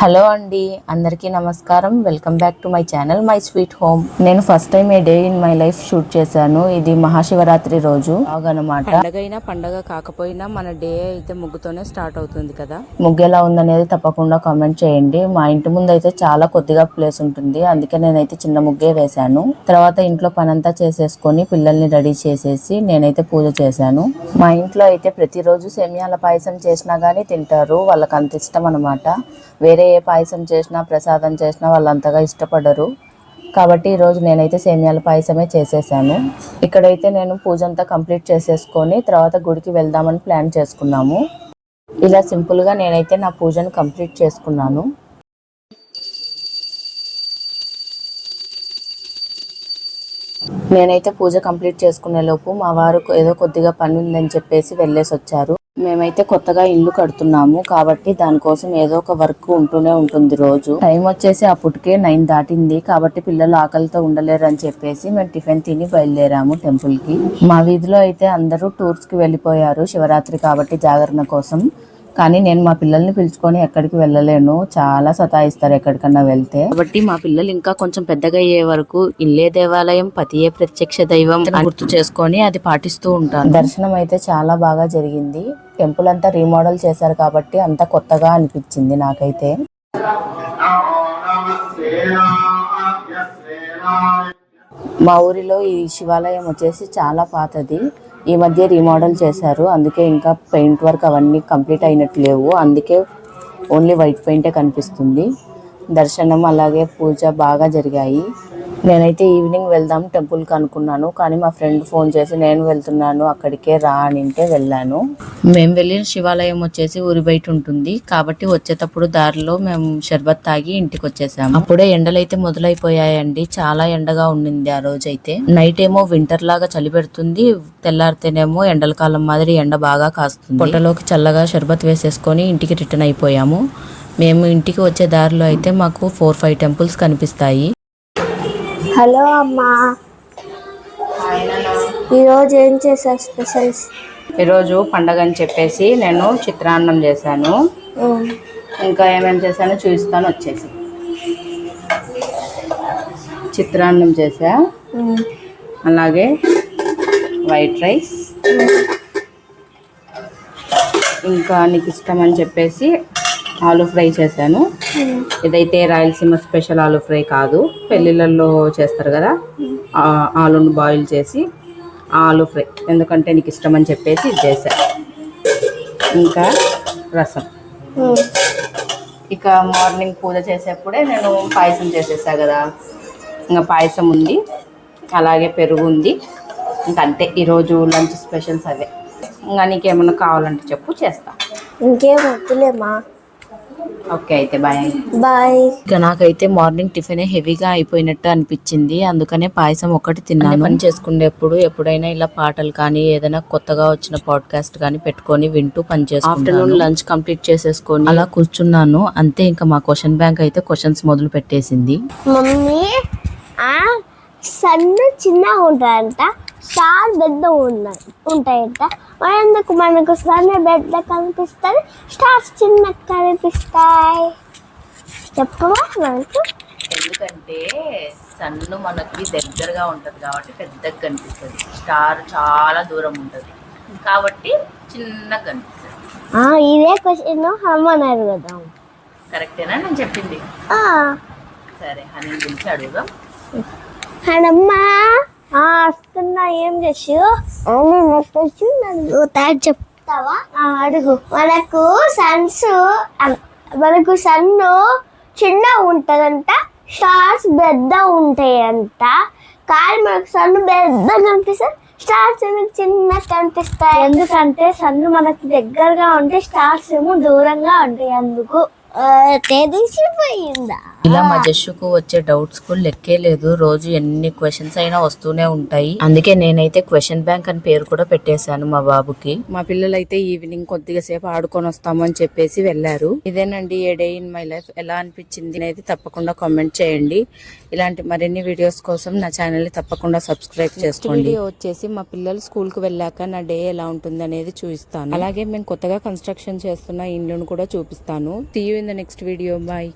Hello అండి, అందరికీ నమస్కారం. Welcome back to my channel my sweet home. నేను first time a day in my life shoot చేశాను. ఇది మహాశివరాత్రి రోజు అనమాట. పండగైనా పండగ కాకపోయినా మన డే అయితే ముగ్గుతోనే స్టార్ట్ అవుతుంది కదా. ముగ్గు ఎలా ఉందనేది తప్పకుండా కామెంట్ చేయండి. మా ఇంటి ముందు అయితే చాలా కొద్దిగా ప్లేస్ ఉంటుంది, అందుకే నేనైతే చిన్న ముగ్గే వేశాను. తర్వాత ఇంట్లో పనంతా చేసేసుకొని పిల్లల్ని రెడీ చేసేసి నేనైతే పూజ చేశాను. మా ఇంట్లో అయితే ప్రతిరోజు సేమియాల పాయసం చేసినా గానీ తింటారు, వాళ్ళకి అంత ఇష్టం అనమాట. వేరే ఏ పాయసం చేసినా ప్రసాదం చేసినా వాళ్ళు అంతగా ఇష్టపడరు. కాబట్టి ఈరోజు నేనైతే సేమియాల పాయసమే చేసేసాను. ఇక్కడైతే నేను పూజ అంతా కంప్లీట్ చేసేసుకొని తర్వాత గుడికి వెళ్దామని ప్లాన్ చేసుకున్నాము. ఇలా సింపుల్గా నేనైతే నా పూజను కంప్లీట్ చేసుకున్నాను. నేనైతే పూజ కంప్లీట్ చేసుకునే లోపు మా వారు ఏదో కొద్దిగా పని ఉందని చెప్పేసి వెళ్ళేసి వచ్చారు. మేమైతే కొత్తగా ఇల్లు కడుతున్నాము కాబట్టి దానికోసం ఏదో ఒక వర్క్ ఉంటూనే ఉంటుంది రోజు. టైం వచ్చేసి అప్పటికే 9 దాటింది కాబట్టి పిల్లలు ఆకలితో ఉండలేరు అని చెప్పేసి మేము టిఫిన్ తిని బయలుదేరాము టెంపుల్ కి. మా వీధిలో అయితే అందరూ టూర్స్ కి వెళ్ళిపోయారు శివరాత్రి కాబట్టి జాగరణ కోసం. కానీ నేను మా పిల్లల్ని పిలుచుకొని ఎక్కడికి వెళ్ళలేను, చాలా సతాయిస్తారు ఎక్కడికన్నా వెళ్తే. కాబట్టి మా పిల్లలు ఇంకా కొంచెం పెద్దగా అయ్యే వరకు ఇల్లే దేవాలయం పతియే ప్రత్యక్ష దైవం గుర్తు చేసుకొని అది పాటిస్తూ ఉంటాను. దర్శనం అయితే చాలా బాగా జరిగింది. టెంపుల్ అంతా రీమోడల్ చేశారు కాబట్టి అంతా కొత్తగా అనిపించింది నాకైతే. మా ఊరిలో ఈ శివాలయం వచ్చేసి చాలా పాతది, ఈ మధ్య రీమోడల్ చేశారు, అందుకే ఇంకా పెయింట్ వర్క్ అవన్నీ కంప్లీట్ అయినట్టు లేవు, అందుకే ఓన్లీ వైట్ పెయింటే కనిపిస్తుంది. దర్శనం అలాగే పూజ బాగా జరిగాయి. నేనైతే ఈవినింగ్ వెళ్దాం టెంపుల్కి అనుకున్నాను, కానీ మా ఫ్రెండ్ ఫోన్ చేసి నేను వెళ్తున్నాను అక్కడికే రా అనింటే వెళ్ళాను. మేము వెళ్ళిన శివాలయం వచ్చేసి ఊరి బయట ఉంటుంది కాబట్టి వచ్చేటప్పుడు దారిలో మేము షర్బత్ తాగి ఇంటికి వచ్చేసాము. అప్పుడే ఎండలైతే మొదలైపోయాయండి, చాలా ఎండగా ఉండింది ఆ రోజైతే. నైట్ ఏమో వింటర్ లాగా చలి పెడుతుంది, తెల్లారితేనేమో ఎండల కాలం మాదిరి ఎండ బాగా కాస్తుంది. పొట్టలోకి చల్లగా షర్బత్ వేసేసుకొని ఇంటికి రిటర్న్ అయిపోయాము. మేము ఇంటికి వచ్చే దారిలో అయితే మాకు 4-5 టెంపుల్స్ కనిపిస్తాయి. హలో అమ్మా, ఈరోజు ఏం చేశారు స్పెషల్స్? ఈరోజు పండగ అని చెప్పేసి నేను చిత్రాన్నం చేశాను. ఇంకా ఏమేమి చేశానో చూపిస్తాను వచ్చేసి. చిత్రాన్నం చేసా, అలాగే వైట్ రైస్, ఇంకా నీకు ఇష్టం అని చెప్పేసి ఆలూ ఫ్రై చేశాను. ఇదైతే రాయలసీమ స్పెషల్ ఆలూ ఫ్రై కాదు, పెళ్ళిళ్ళల్లో చేస్తారు కదా, ఆలూను బాయిల్ చేసి ఆలూ ఫ్రై, ఎందుకంటే నీకు ఇష్టం అని చెప్పేసి ఇది చేశా. ఇంకా రసం. ఇక మార్నింగ్ పూజ చేసేప్పుడే నేను పాయసం చేసేసా కదా, ఇంకా పాయసం ఉంది, అలాగే పెరుగు ఉంది. ఇంకంతే ఈరోజు లంచ్ స్పెషల్స్ అవే. ఇంకా నీకేమన్నా కావాలంటే చెప్పు, చేస్తా. ఇంకేం వద్దులేమా. ఓకే అయితే బాయ్. బాయ్. ఇక నాకైతే మార్నింగ్ టిఫిన్ హెవీగా అయిపోయినట్టు అనిపించింది, అందుకనే పాయసం ఒకటి తిన్నాను. పని చేసుకునేప్పుడు ఎప్పుడైనా ఇలా పాటలు కానీ ఏదైనా కొత్తగా వచ్చిన పాడ్కాస్ట్ కానీ పెట్టుకొని వింటూ పని చేసుకుంటాను. ఆఫ్టర్నూన్ లంచ్ కంప్లీట్ చేసేసుకొని అలా కూర్చున్నాను. అంతే, ఇంకా మా క్వశ్చన్ బ్యాంక్ అయితే క్వశ్చన్స్ మొదలు పెట్టేసింది. మమ్మీ, సన్ను చిన్నగా ఉంటాయంట, స్టార్ పెద్ద ఉంటాయంట, ఎందుకు మనకు సన్ పెద్ద కనిపిస్తుంది, స్టార్స్ చిన్న కనిపిస్తాయి? చెప్పవా మనకు? ఎందుకంటే సన్ను మనకి దగ్గరగా ఉంటుంది కాబట్టి పెద్దగా కనిపిస్తుంది, స్టార్ చాలా దూరం ఉంటుంది కాబట్టి చిన్నగా కనిపిస్తుంది. ఇదే క్వశ్చన్ హనుమాన్ అడుగుదాం. కరెక్టేనా నేను చెప్పింది? సరే, హనీ గురించి అడుగుదాం. హనమ్మా వస్తున్నా, ఏం చేసు? చెప్తావా? అడుగు. మనకు సన్ను చిన్న ఉంటదంట, స్టార్స్ పెద్ద ఉంటాయంట, కానీ మనకు సన్ను పెద్ద కనిపిస్తుంది, స్టార్స్ ఏమో చిన్న కనిపిస్తాయి. ఎందుకంటే సన్ను మనకి దగ్గరగా ఉంటే స్టార్స్ ఏమో దూరంగా ఉంటాయి, అందుకు. తెలిసిపోయిందా? ఇలా మా జస్సుకు వచ్చే డౌట్స్ కు లెక్కే లేదు, రోజు ఎన్ని క్వశ్చన్స్ అయినా వస్తూనే ఉంటాయి. అందుకే నేనైతే క్వశ్చన్ బ్యాంక్ అని పేరు కూడా పెట్టేశాను మా బాబుకి. మా పిల్లలు అయితే ఈవినింగ్ కొద్దిగా సేపు ఆడుకొని వస్తాము అని చెప్పేసి వెళ్లారు. ఇదేనండి ఏ డే ఇన్ మై లైఫ్. ఎలా అనిపించింది అనేది తప్పకుండా కామెంట్ చేయండి. ఇలాంటి మరిన్ని వీడియోస్ కోసం నా ఛానల్ ని తప్పకుండా సబ్స్క్రైబ్ చేసుకోండి. వీడియో వచ్చేసి మా పిల్లలు స్కూల్ కు వెళ్ళాక నా డే ఎలా ఉంటుంది అనేది చూపిస్తాను. అలాగే మేము కొత్తగా కన్స్ట్రక్షన్ చేస్తున్న ఇల్లును కూడా చూపిస్తాను. See you in in the next video. Bye.